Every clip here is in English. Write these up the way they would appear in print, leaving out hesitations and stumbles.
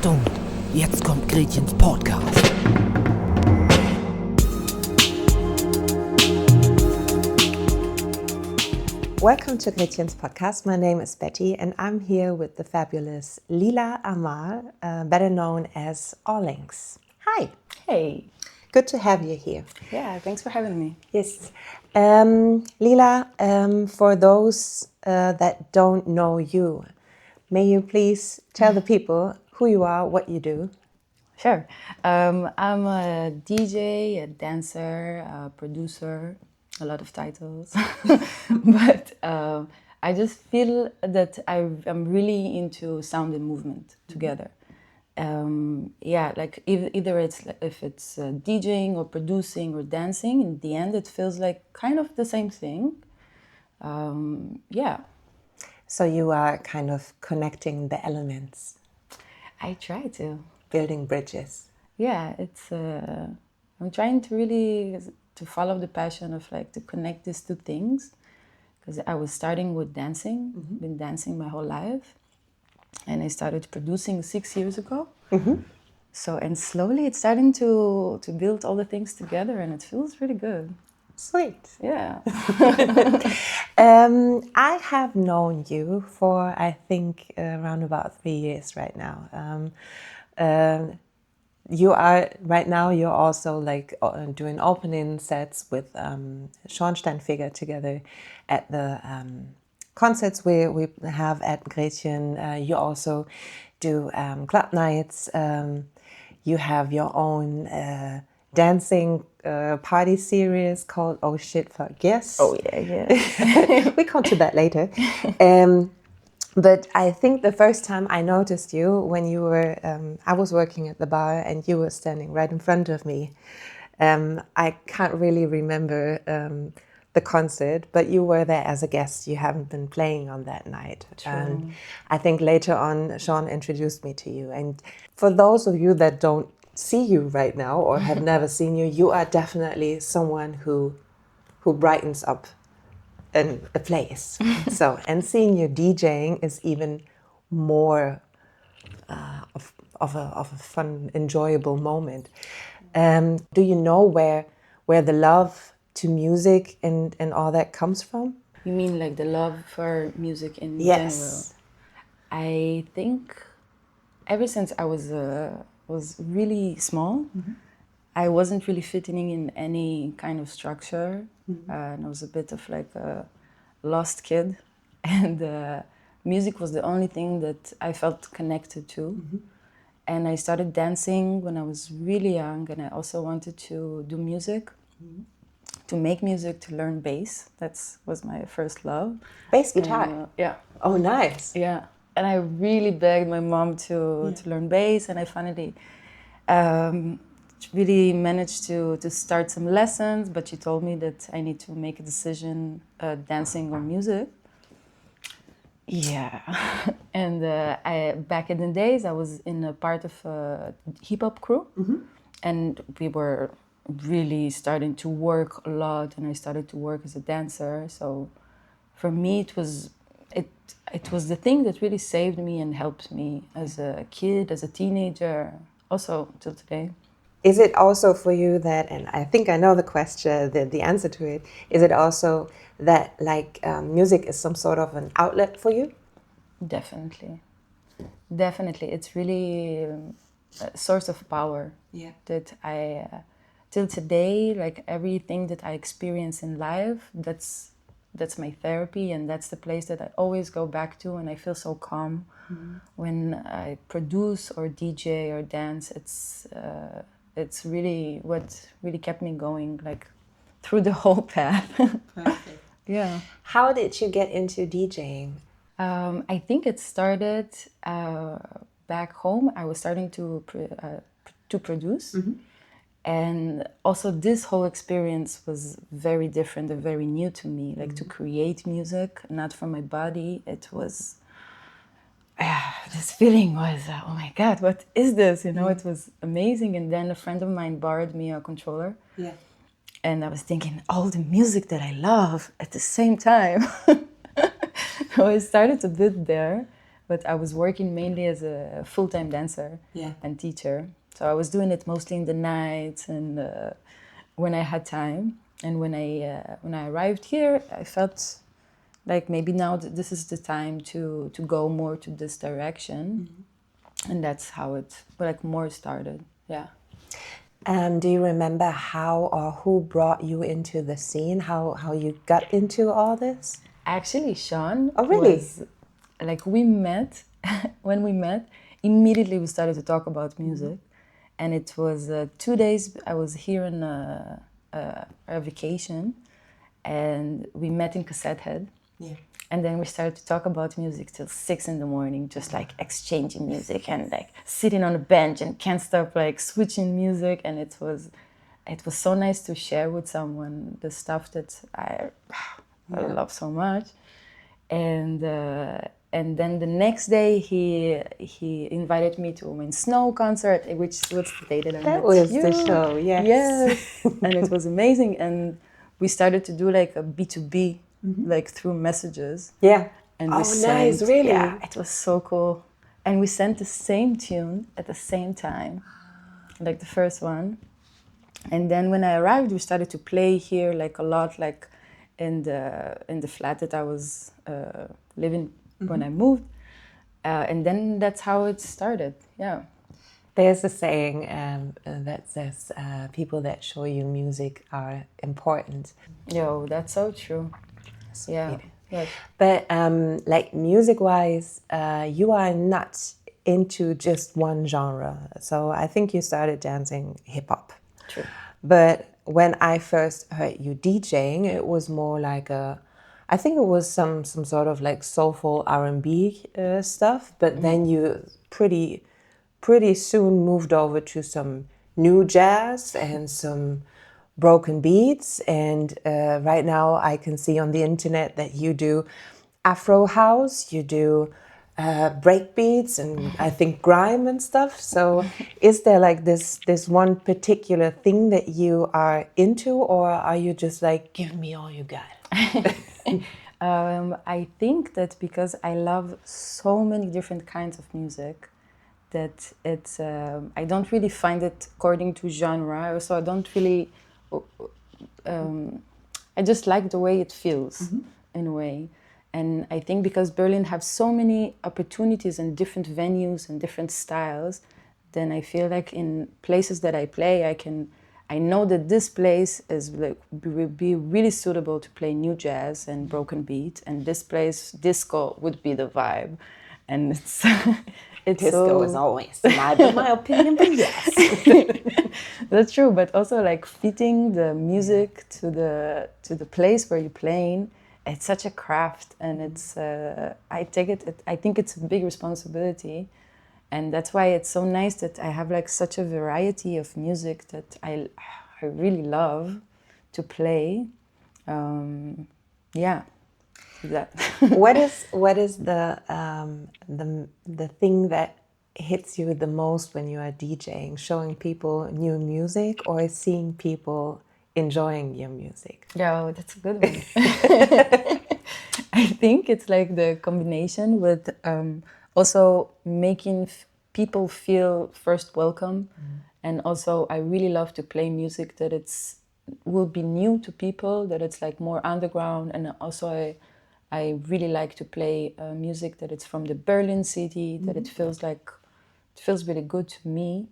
Achtung, jetzt kommt Gretchens Podcast. Welcome to Gretchen's podcast. My name is Betty and I'm here with the fabulous Lilah Amar, better known as Allynx. Hi. Hey. Good to have you here. Yeah, thanks for having me. Yes. Lilah, for those that don't know you, may you please tell the people who you are, what you do? Sure. I'm a DJ, a dancer, a producer, a lot of titles. But I just feel that I'm really into sound and movement together. Like either if it's DJing or producing or dancing, in the end it feels like kind of the same thing. So you are kind of connecting the elements. I try to. Building bridges. Yeah, it's. I'm trying to really to follow the passion of like to connect these two things, because I was starting with dancing, been dancing my whole life, and I started producing 6 years ago. So and slowly it's starting to build all the things together, and it feels really good. Sweet. Yeah. I have known you for, I think, around about 3 years right now. You're also like doing opening sets with Schornsteinfeger together at the concerts we have at Gretchen. You also do club nights. You have your own dancing party series called Oh Shit Fuck Yes. Oh yeah. We come to that later. But I think the first time I noticed you when you were, I was working at the bar and you were standing right in front of me. I can't really remember the concert, but you were there as a guest. You haven't been playing on that night. True. And I think later on, Sean introduced me to you. And for those of you that don't see you right now or have never seen you, you are definitely someone who brightens up a place. So, and seeing you DJing is even more of a fun, enjoyable moment. Do you know where the love to music and all that comes from? You mean like the love for music in Yes. general? I think ever since I was really small, I wasn't really fitting in any kind of structure, and I was a bit of like a lost kid, and music was the only thing that I felt connected to. And I started dancing when I was really young, and I also wanted to do music, to make music, to learn bass. That was my first love. Bass guitar? And, yeah. Oh, nice. Yeah. And I really begged my mom to learn bass, and I finally really managed to start some lessons, but she told me that I need to make a decision, dancing or music. Yeah. And back in the days, I was in a part of a hip-hop crew, and we were really starting to work a lot, and I started to work as a dancer. So for me, it was the thing that really saved me and helped me as a kid, as a teenager, also till today. Is it also for you that, and I think I know the question, the answer to it, is it also that like music is some sort of an outlet for you? Definitely. It's really a source of power. Yeah. That I, till today, like everything that I experience in life, that's my therapy, and that's the place that I always go back to, and I feel so calm. When I produce or DJ or dance. It's really what really kept me going, like through the whole path. Perfect. Yeah. How did you get into DJing? I think it started back home. I was starting to produce. And also this whole experience was very different and very new to me. Like to create music, not from my body. It was, this feeling was, oh my God, what is this? It was amazing. And then a friend of mine borrowed me a controller. Yeah. And I was thinking, all the music that I love at the same time. So I started a bit there. but I was working mainly as a full-time dancer and teacher. So I was doing it mostly in the nights and when I had time. And when I arrived here, I felt like maybe now this is the time to go more to this direction. And that's how it more started. Yeah. Do you remember how or who brought you into the scene? How you got into all this? Actually, Sean. Oh, really? Was, we met. When we met, immediately we started to talk about music. And it was 2 days. I was here on a vacation, and we met in Cassette Head. Yeah. And then we started to talk about music till 6 a.m, just exchanging music and sitting on a bench and can't stop switching music. And it was so nice to share with someone the stuff that I love so much. And then the next day he invited me to a Snow concert, which was the day that I met you. That was the show, yes. Yes. And it was amazing. And we started to do a B2B. Through messages. Yeah. And we nice, really? Yeah, it was so cool. And we sent the same tune at the same time, the first one. And then when I arrived, we started to play here a lot, in the flat that I was living when I moved. And then that's how it started, yeah. There's a saying that says people that show you music are important. Yo, that's so true. Yeah. Yes. But music-wise, you are not into just one genre. So I think you started dancing hip-hop. True. But when I first heard you DJing, it was more I think it was some sort of soulful R&B stuff. But then you pretty soon moved over to some new jazz and some broken beats, and right now I can see on the internet that you do Afro house, you do break beats, and I think grime and stuff. So is there this one particular thing that you are into, or are you just give me all you got? I think that because I love so many different kinds of music, that it's I don't really find it according to genre, so I don't really I just like the way it feels in a way. And I think because Berlin has so many opportunities and different venues and different styles, then I feel in places that I play, I know that this place would be really suitable to play new jazz and broken beat, and this place, disco, would be the vibe. And it's disco is always my opinion, but yes. That's true, but also fitting the music to the place where you're playing, it's such a craft, and it's I think it's a big responsibility, and that's why it's so nice that I have such a variety of music that I really love to play. Yeah. That. What is the thing that hits you the most when you are DJing? Showing people new music or seeing people enjoying your music? Yeah, that's a good one. I think it's the combination with also making people feel first welcome, and also I really love to play music that will be new to people, that it's more underground, and also I really like to play music that it's from the Berlin city, that it feels really good to me,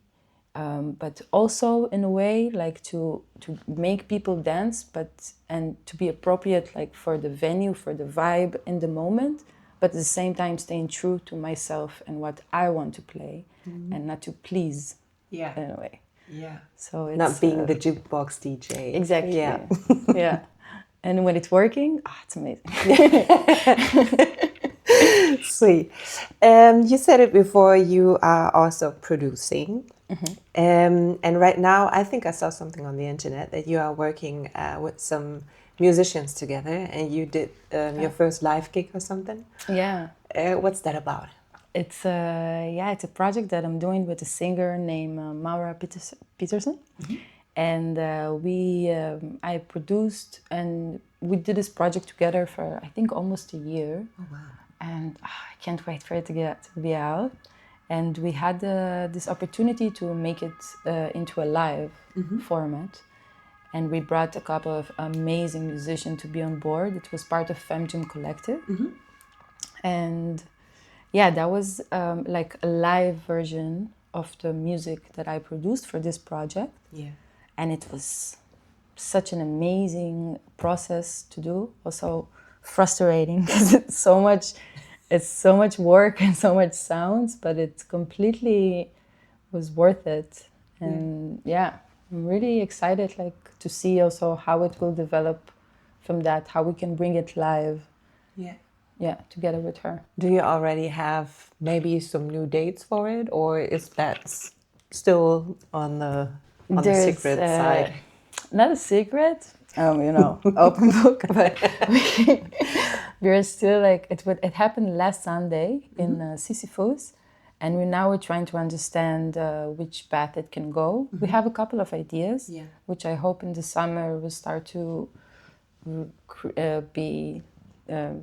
but also in a way to make people dance, and to be appropriate for the venue, for the vibe in the moment, but at the same time staying true to myself and what I want to play, and not to please, in a way. Yeah. So it's not being the jukebox DJ. Exactly. Yeah. Yeah. And when it's working, it's amazing. Sweet. You said it before, you are also producing. And right now, I think I saw something on the internet that you are working with some musicians together, and you did your first live gig or something. Yeah. What's that about? It's a project that I'm doing with a singer named Maura Peterson. And I produced, and we did this project together for I think almost a year. Oh wow! And and I can't wait for it to be out. And we had this opportunity to make it into a live format. And we brought a couple of amazing musicians to be on board. It was part of Femgym Collective. And yeah, that was like a live version of the music that I produced for this project. Yeah. And it was such an amazing process to do. Also frustrating because it's so much work and so much sounds, but it completely was worth it. And yeah, I'm really excited like to see also how it will develop from that, how we can bring it live. Yeah, together with her. Do you already have maybe some new dates for it, or is that still on the secret side? Not a secret, open book, but we're still like, it happened last Sunday in Sisyphus, and we're trying to understand which path it can go. We have a couple of ideas, which I hope in the summer will start to be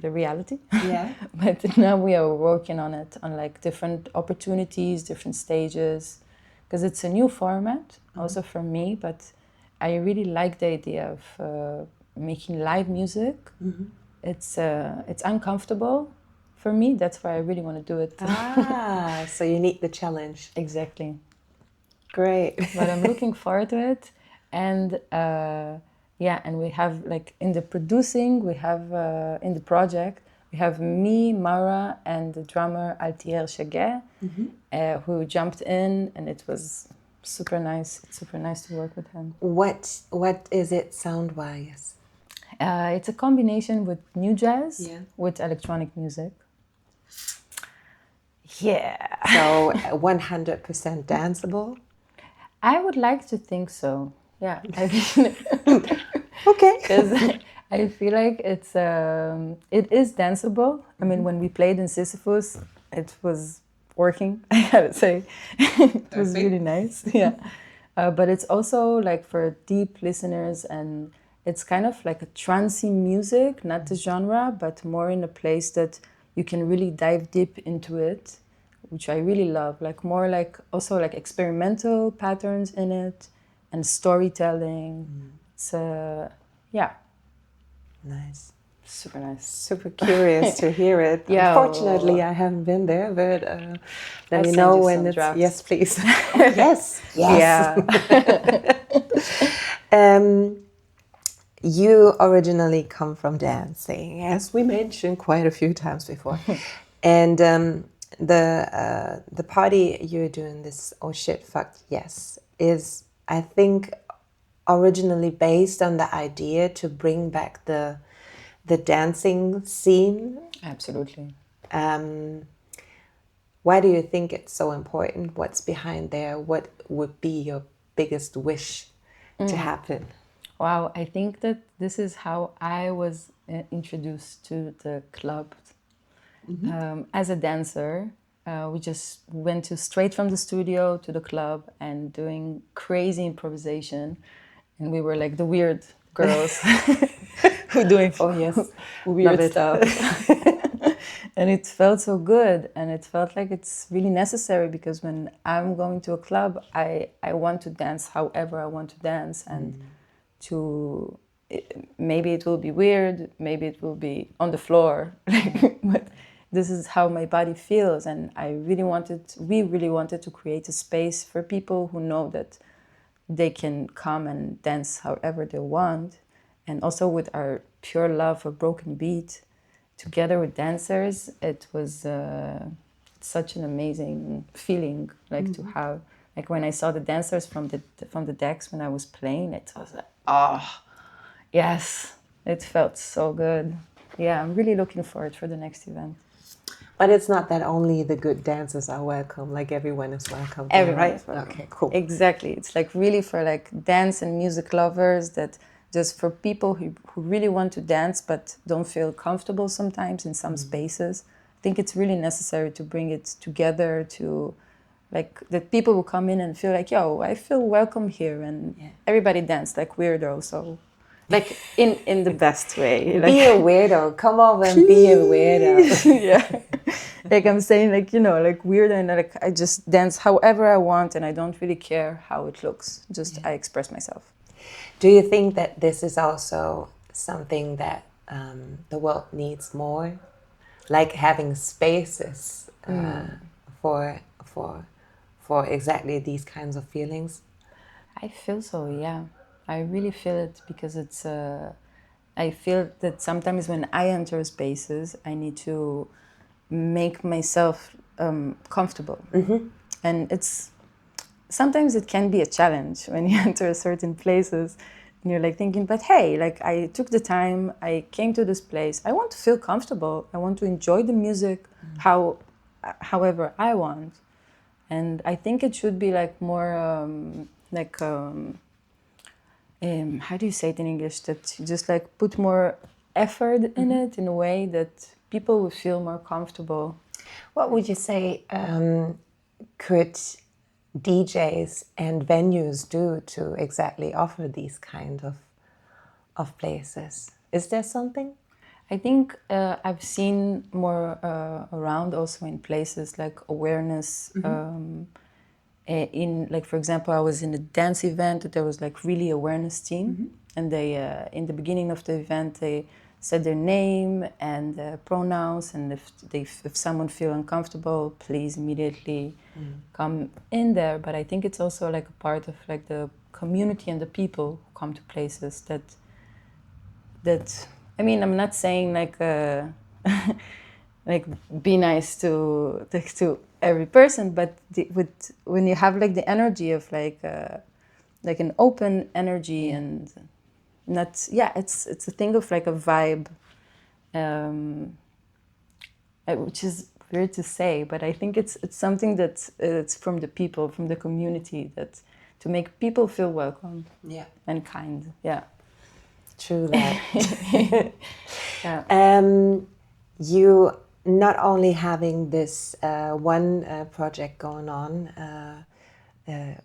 the reality. Yeah. But now we are working on it, on like different opportunities, different stages, because it's a new format also for me, but I really like the idea of making live music. It's uncomfortable for me. That's why I really want to do it. So you need the challenge. Exactly. Great. But I'm looking forward to it. And and we have like in the producing, we have in the project, we have me, Mara, and the drummer Als DJ, who jumped in, and it was super nice. It's super nice to work with him. What is it sound-wise? It's a combination with new jazz with electronic music. Yeah. So 100% danceable? I would like to think so. Yeah. Okay. Because I feel like it is danceable. I mean, when we played in Sisyphus, it was working, I gotta say. It was really nice. Yeah. But it's also like for deep listeners, and it's kind of like a trancey music, not the genre, but more in a place that you can really dive deep into it, which I really love. Like more like also like experimental patterns in it and storytelling. It's Nice. super nice. Super curious to hear it. Yeah. Unfortunately, I haven't been there, but let me send know you when some it's... drafts. Yes, please. Yes. Yeah. You originally come from dancing, as we mentioned quite a few times before. And the party you're doing, this Oh Shit Fuck Yes, is, I think, originally based on the idea to bring back the dancing scene. Absolutely. Why do you think it's so important? What's behind there? What would be your biggest wish to happen? Wow, I think that this is how I was introduced to the club. As a dancer, we just went straight from the studio to the club and doing crazy improvisation. And we were like the weird girls who doing weird stuff. And it felt so good, and it felt like it's really necessary, because when I'm going to a club, I want to dance however I want to dance, and maybe it will be weird, maybe it will be on the floor, but this is how my body feels. And we really wanted to create a space for people who know that they can come and dance however they want. And also with our pure love for broken beat, together with dancers, it was such an amazing feeling, like to have, like when I saw the dancers from the decks when I was playing, it was like, oh, yes, it felt so good. Yeah, I'm really looking forward for the next event. But it's not that only the good dancers are welcome, like everyone is welcome. Everyone right? is welcome. Okay, cool. Exactly. It's like really for like dance and music lovers, that just for people who really want to dance but don't feel comfortable sometimes in some spaces. I think it's really necessary to bring it together, to like that people will come in and feel like, yo, I feel welcome here, and everybody dance like weirdo. So like in the best way. Like, be a weirdo. Come over and be a weirdo. Yeah. Like I'm saying, like, you know, like weird, and like I just dance however I want, and I don't really care how it looks. Just I express myself. Do you think that this is also something that the world needs more, like having spaces for exactly these kinds of feelings? I feel so, yeah. I really feel it because it's. I feel that sometimes when I enter spaces, I need to make myself comfortable, and it's sometimes it can be a challenge when you enter certain places and you're like thinking, but hey, like I took the time, I came to this place, I want to feel comfortable, I want to enjoy the music however I want. And I think it should be like more how do you say it in English, that you just like put more effort in it in a way that people will feel more comfortable. What would you say could DJs and venues do to exactly offer these kind of places? Is there something? I think I've seen more around also in places like awareness. In like, for example, I was in a dance event that there was like really awareness team, and they in the beginning of the event they said their name and pronouns, and if someone feel uncomfortable, please immediately come in there. But I think it's also like a part of like the community and the people who come to places that I mean, I'm not saying like like be nice to every person, but when you have like the energy of like an open energy and not it's a thing of like a vibe, which is weird to say, but I think it's something that it's from the people, from the community, that to make people feel welcome and kind. True that. Yeah. You not only having this one project going on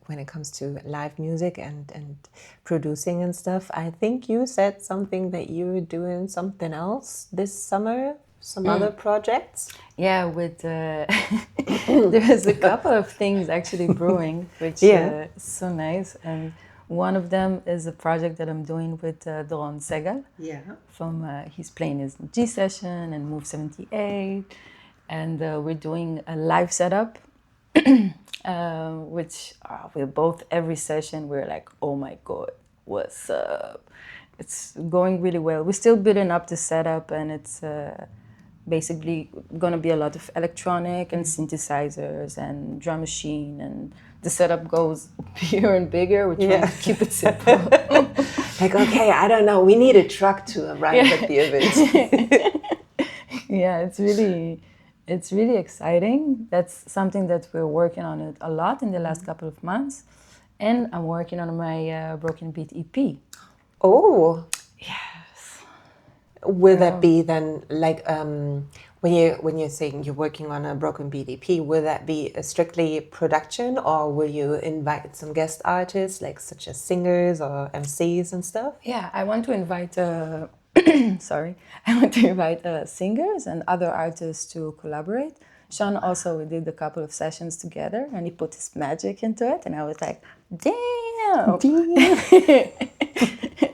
when it comes to live music and producing and stuff, I think you said something that you were doing something else this summer, some other projects? Yeah, with there's a couple of things actually brewing, which is so nice. And one of them is a project that I'm doing with Doron Segal. Yeah. From he's playing his G session and Move 78, and we're doing a live setup, which we're both every session we're like, oh my god, what's up? It's going really well. We're still building up the setup, and it's basically going to be a lot of electronic and synthesizers and drum machine, and the setup goes bigger and bigger. We're trying to keep it simple. Like, okay, I don't know, we need a truck to arrive at the event. Yeah, it's really exciting. That's something that we're working on it a lot in the last couple of months. And I'm working on my Broken Beat EP. Oh. Yes. Will that be then like when you're saying you're working on a Broken Beat EP, will that be a strictly production, or will you invite some guest artists like such as singers or MCs and stuff? Yeah, I want to invite singers and other artists to collaborate. Sean also, we did a couple of sessions together, and he put his magic into it, and I was like, damn.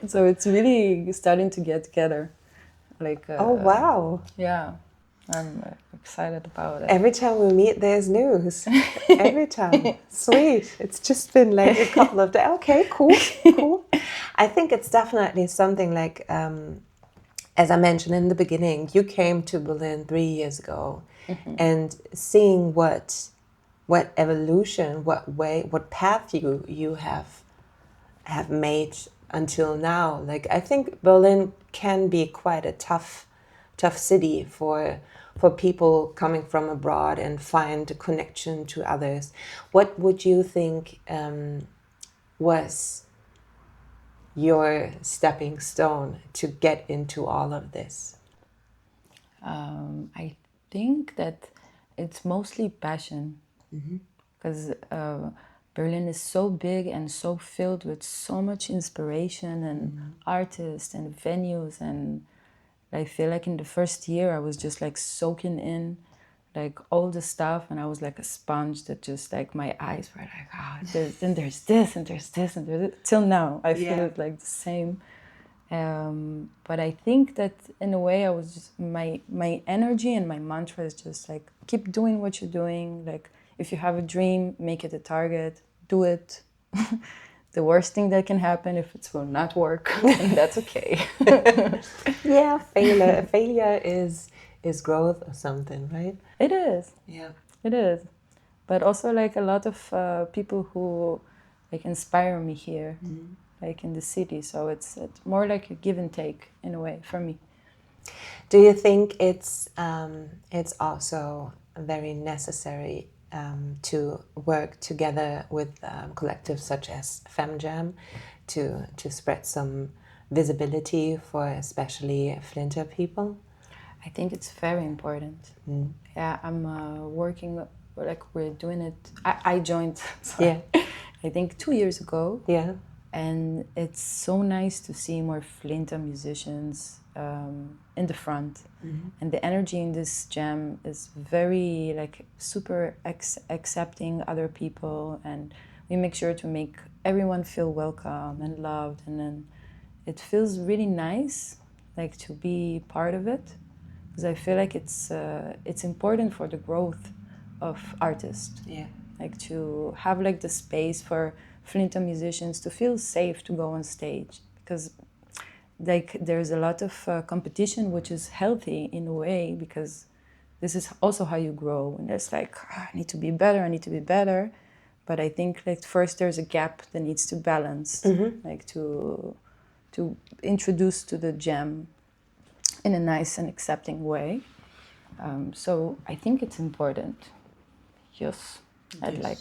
So it's really starting to get together. Like, oh wow! Yeah, I'm excited about it. Every time we meet, there's news. Every time, sweet. It's just been like a couple of days. Okay, cool. I think it's definitely something like, as I mentioned in the beginning, you came to Berlin 3 years ago, and seeing what evolution, what path you have made until now. Like, I think Berlin can be quite a tough city for people coming from abroad and find a connection to others. What would you think was your stepping stone to get into all of this? I think that it's mostly passion, because Berlin is so big and so filled with so much inspiration and artists and venues, and I feel like in the first year I was just like soaking in like all the stuff, and I was like a sponge that just like my eyes were like, then there's this and there's this and there's this. Till now I feel it like the same. But I think that in a way I was just, my energy and my mantra is just like, keep doing what you're doing. Like if you have a dream, make it a target, do it. The worst thing that can happen if it will not work, and that's okay. Yeah, failure is growth or something, right? It is. Yeah. It is. But also like a lot of people who like inspire me here, like in the city. So it's more like a give and take in a way for me. Do you think it's also very necessary to work together with collectives such as FemJam to spread some visibility for especially Flinter people? I think it's very important. Yeah, I'm working, like we're doing it. I joined, I think 2 years ago. Yeah. And it's so nice to see more Flinter musicians in the front. And the energy in this jam is very like super accepting other people, and we make sure to make everyone feel welcome and loved, and then it feels really nice like to be part of it, because I feel like it's important for the growth of artists. Yeah. Like to have like the space for Flinter musicians to feel safe to go on stage, because like there's a lot of competition, which is healthy in a way, because this is also how you grow. And there's like, I need to be better. But I think like first there's a gap that needs to balance, like to introduce to the jam in a nice and accepting way. So I think it's important. Yes. I'd like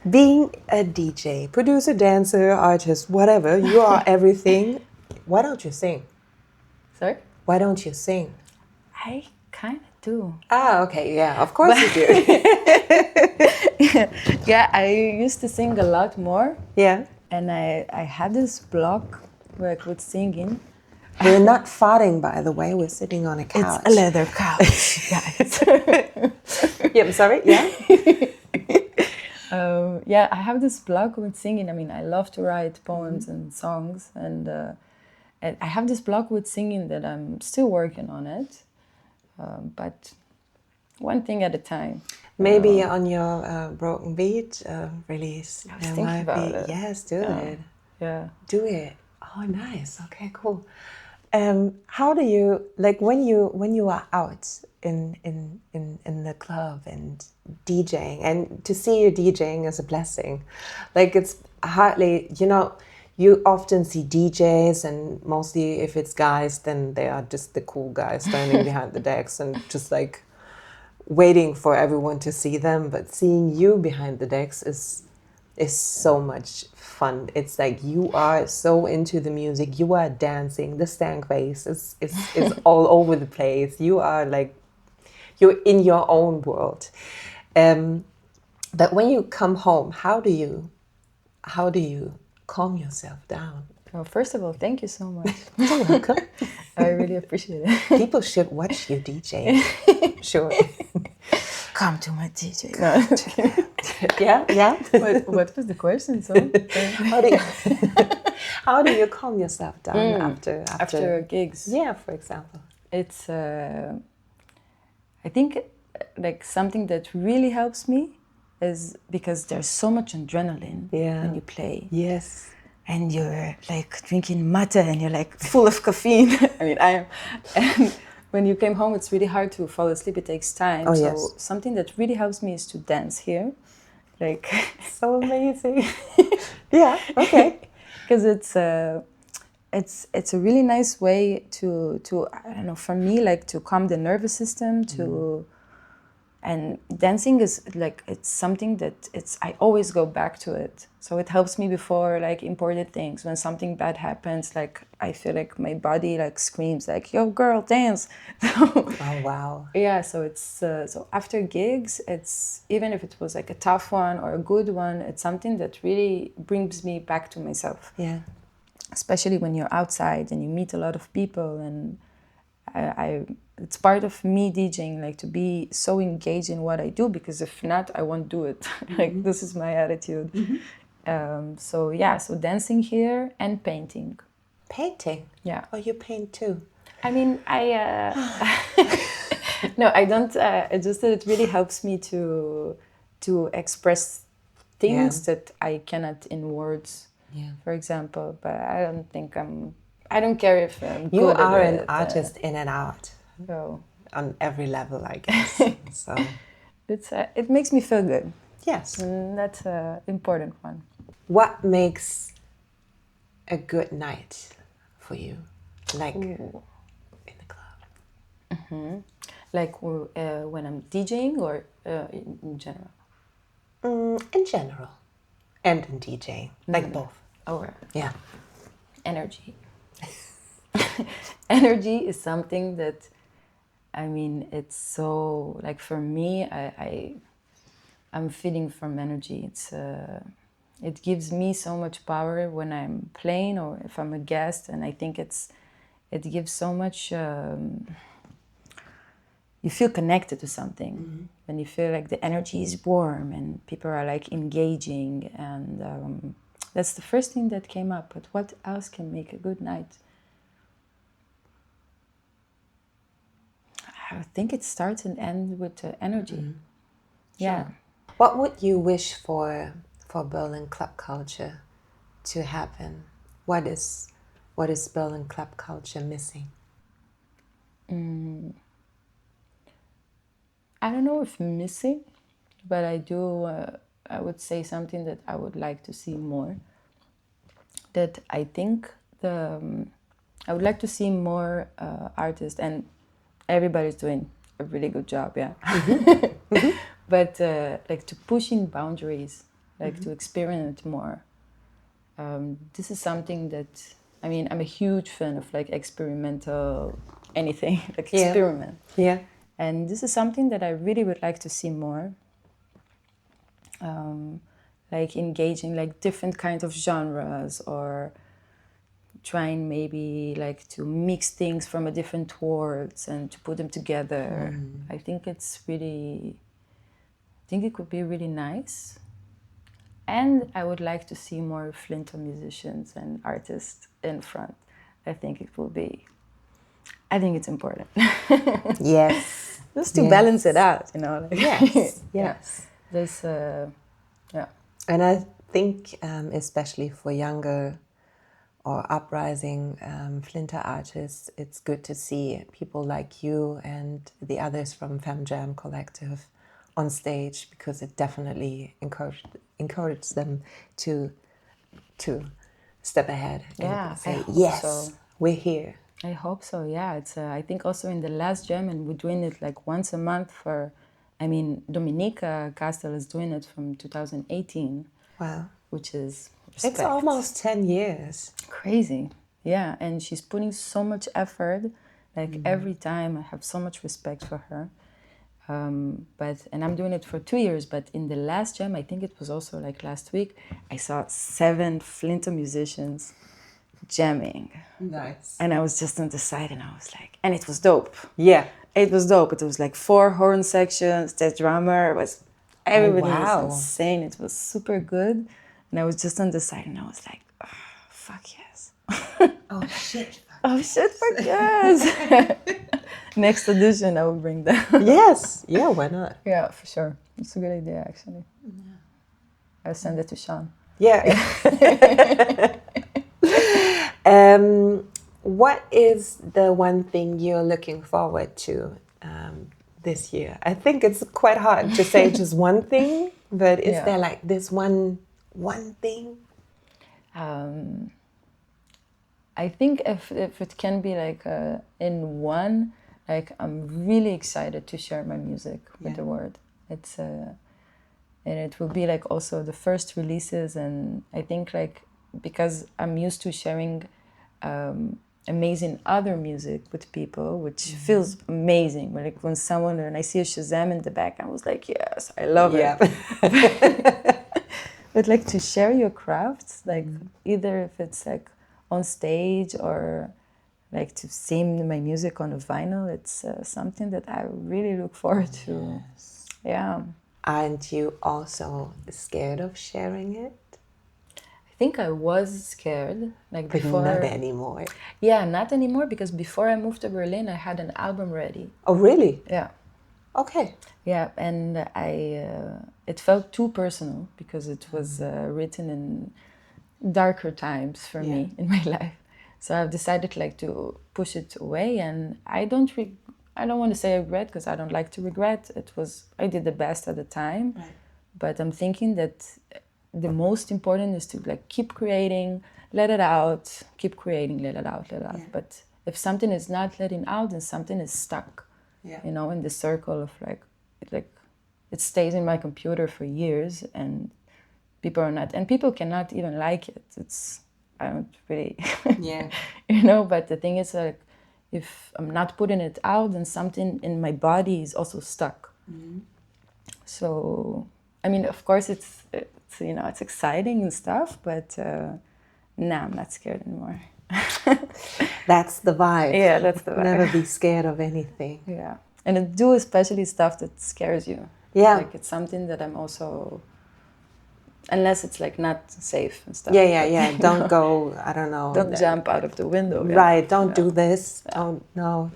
being a DJ, producer, dancer, artist, whatever, you are everything. Why don't you sing? Sorry? Why don't you sing? I kind of do. Ah, okay, yeah, of course you do. Yeah, I used to sing a lot more. Yeah. And I had this block where I could sing in. We're not farting, by the way. We're sitting on a couch. It's a leather couch, guys. Yeah, I'm sorry. Yeah. Yeah, I have this block with singing. I mean, I love to write poems and songs, and I have this block with singing that I'm still working on it, but one thing at a time. Maybe on your broken beat release. I was thinking about it. Yes, do it. Yeah. Do it. Oh, nice. Okay, cool. How do you like when you are out in the club and DJing, and to see you DJing is a blessing. Like it's hardly, you often see DJs, and mostly if it's guys, then they are just the cool guys standing behind the decks and just like waiting for everyone to see them. But seeing you behind the decks is so much fun. It's like you are so into the music, you are dancing, the stank face is all over the place. You are like, you're in your own world. But when you come home, how do you calm yourself down? Well, first of all, thank you so much. You're welcome. I really appreciate it. People should watch you DJ. Sure. Come to my DJ. Yeah. What was the question? So how do you calm yourself down after gigs? Yeah, for example. It's I think like something that really helps me is because there's so much adrenaline when you play. Yes. And you're like drinking mate and you're like full of caffeine. I mean, I am. And when you came home, it's really hard to fall asleep. It takes time. Oh, so yes. Something that really helps me is to dance here. Like so amazing. Yeah. Okay. Because it's a really nice way to I don't know, for me, like to calm the nervous system, to And dancing is like, it's something that I always go back to it. So it helps me before like important things. When something bad happens, like I feel like my body like screams like, yo girl, dance. Oh, wow. Yeah, so it's so after gigs, it's, even if it was like a tough one or a good one, it's something that really brings me back to myself. Yeah. Especially when you're outside and you meet a lot of people, and I it's part of me DJing, like to be so engaged in what I do, because if not, I won't do it. Like this is my attitude. So yeah, so dancing here and painting. Painting? Yeah. Oh, you paint too? I mean, no, I don't. It's just that it really helps me to express things that I cannot in words. Yeah. For example, but I don't think I don't care if I'm You good are at an it. artist in and out. So On every level, I guess. So it's it makes me feel good. yes. And that's an important one. What makes a good night for you? Like in the club? Like when I'm DJing or in general. In general. And in DJing. Like both. Oh, right. Yeah. Energy. Energy is something that, I mean, it's so, like for me, I'm feeding from energy. It gives me so much power when I'm playing or if I'm a guest, and I think it gives so much, you feel connected to something. When you feel like the energy is warm and people are like engaging, and that's the first thing that came up. But what else can make a good night? I think it starts and ends with energy. Yeah. What would you wish for Berlin club culture to happen? What is Berlin club culture missing? I don't know if missing, but I do. I would say something that I would like to see more. That I think I would like to see more artists, and everybody's doing a really good job. Yeah, but like to push in boundaries, like to experiment more. This is something that, I mean, I'm a huge fan of like experimental anything, like experiment. Yeah. And this is something that I really would like to see more. Like engaging like different kinds of genres, or trying maybe like to mix things from a different worlds and to put them together. I think it could be really nice. And I would like to see more Flinter musicians and artists in front. I think it's important. Yes. Just to balance it out, you know. Like, Yes. yeah. Yes. This, yeah. And I think, especially for younger or uprising Flinter artists, it's good to see people like you and the others from Fem Jam Collective on stage, because it definitely encouraged them to step ahead and say, yes, we're here. I hope so, yeah. It's I think also in the last jam, and we're doing it like once a month for, I mean, Dominica Castel is doing it from 2018. Wow. Which is respect. It's almost 10 years. Crazy. Yeah, and she's putting so much effort. Like every time, I have so much respect for her. And I'm doing it for 2 years, but in the last jam, I think it was also like last week, I saw 7 Flinter musicians jamming. Nice. And I was just on the side, and I was like, and it was dope. Yeah. It was dope. It was like 4 horn sections, the drummer was, everybody was insane. It was super good. And I was just on the side, and I was like, oh, fuck yes. Oh, shit. Oh, shit, fuck yes. Next edition, I will bring them. Yes. Yeah, why not? Yeah, for sure. It's a good idea, actually. Yeah. I'll send it to Sean. Yeah. What is the one thing you're looking forward to this year? I think it's quite hard to say just one thing, but is there like this one thing? I think if it can be like in one, Like, I'm really excited to share my music with the world. It's and it will be like also the first releases, and I think like because I'm used to sharing amazing other music with people, which feels amazing. Like when I see a Shazam in the back, I was like, yes, I love it. But like to share your crafts, like either if it's like on stage or like to sing my music on a vinyl, it's something that I really look forward to. Yes. Yeah. Aren't you also scared of sharing it? I think I was scared, like But before. not anymore. Yeah, not anymore, because before I moved to Berlin, I had an album ready. Oh, really? Yeah. Okay. Yeah, and it felt too personal because it was written in darker times for me in my life. So I've decided like to push it away, and I don't want to say I regret, because I don't like to regret. I did the best at the time, but I'm thinking that the most important is to like keep creating, let it out, keep creating, let it out. But if something is not letting out, then something is stuck, you know, in the circle of like it stays in my computer for years, and people cannot even like it. I don't really, you know, but the thing is like, if I'm not putting it out, then something in my body is also stuck. So, I mean, of course it's you know, it's exciting and stuff, but no, I'm not scared anymore. That's the vibe. Yeah, that's the vibe. Never be scared of anything. Yeah, and I do especially stuff that scares you. Yeah. Like it's something that I'm also, unless it's like not safe and stuff. Yeah. Don't go, I don't know. Don't jump out of the window. Right, don't do this. Don't do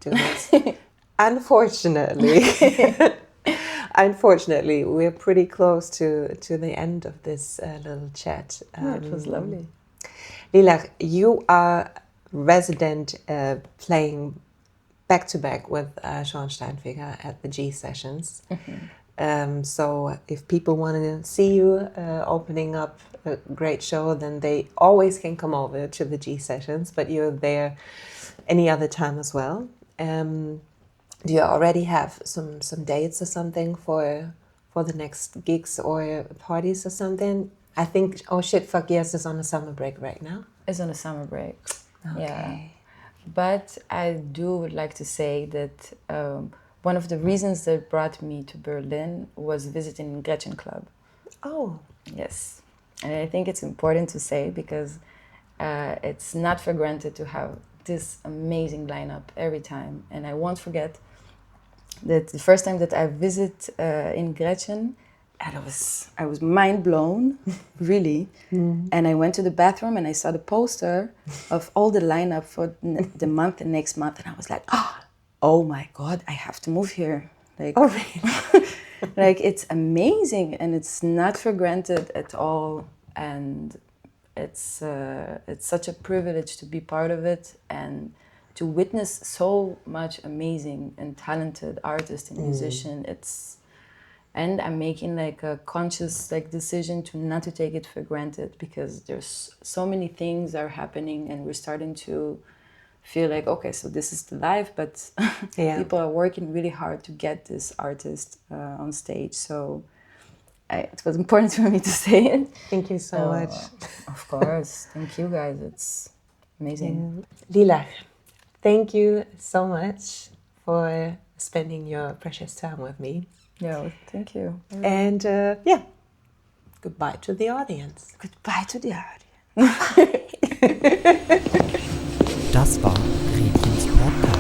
this. Unfortunately, we're pretty close to the end of this little chat. It was lovely. Lilah, you are resident playing back-to-back with Sean Steinfeger at the G Sessions. So if people want to see you opening up a great show, then they always can come over to the G Sessions, but you're there any other time as well. Do you already have some dates or something for the next gigs or parties or something? I think Oh Shit Fuck Yes is on a summer break right now. It's on a summer break. Okay. Yeah. But I would like to say that one of the reasons that brought me to Berlin was visiting Gretchen Club. Oh. Yes. And I think it's important to say, because it's not for granted to have this amazing lineup every time. And I won't forget that the first time that I visit in Gretchen, I was mind blown, really. And I went to the bathroom and I saw the poster of all the lineup for the month and next month, and I was like, oh my God, I have to move here. Like, oh really? Like, it's amazing, and it's not for granted at all. And it's such a privilege to be part of it and to witness so much amazing and talented artists and musicians. And I'm making like a conscious like decision to not to take it for granted, because there's so many things are happening, and we're starting to feel like, okay, so this is the life, but people are working really hard to get this artist on stage. So it was important for me to say it. Thank you so much. Of course. Thank you guys. It's amazing. Lilah, thank you so much for spending your precious time with me. Yeah, thank you. And goodbye to the audience. Goodbye to the audience. Das war Gretchens Podcast.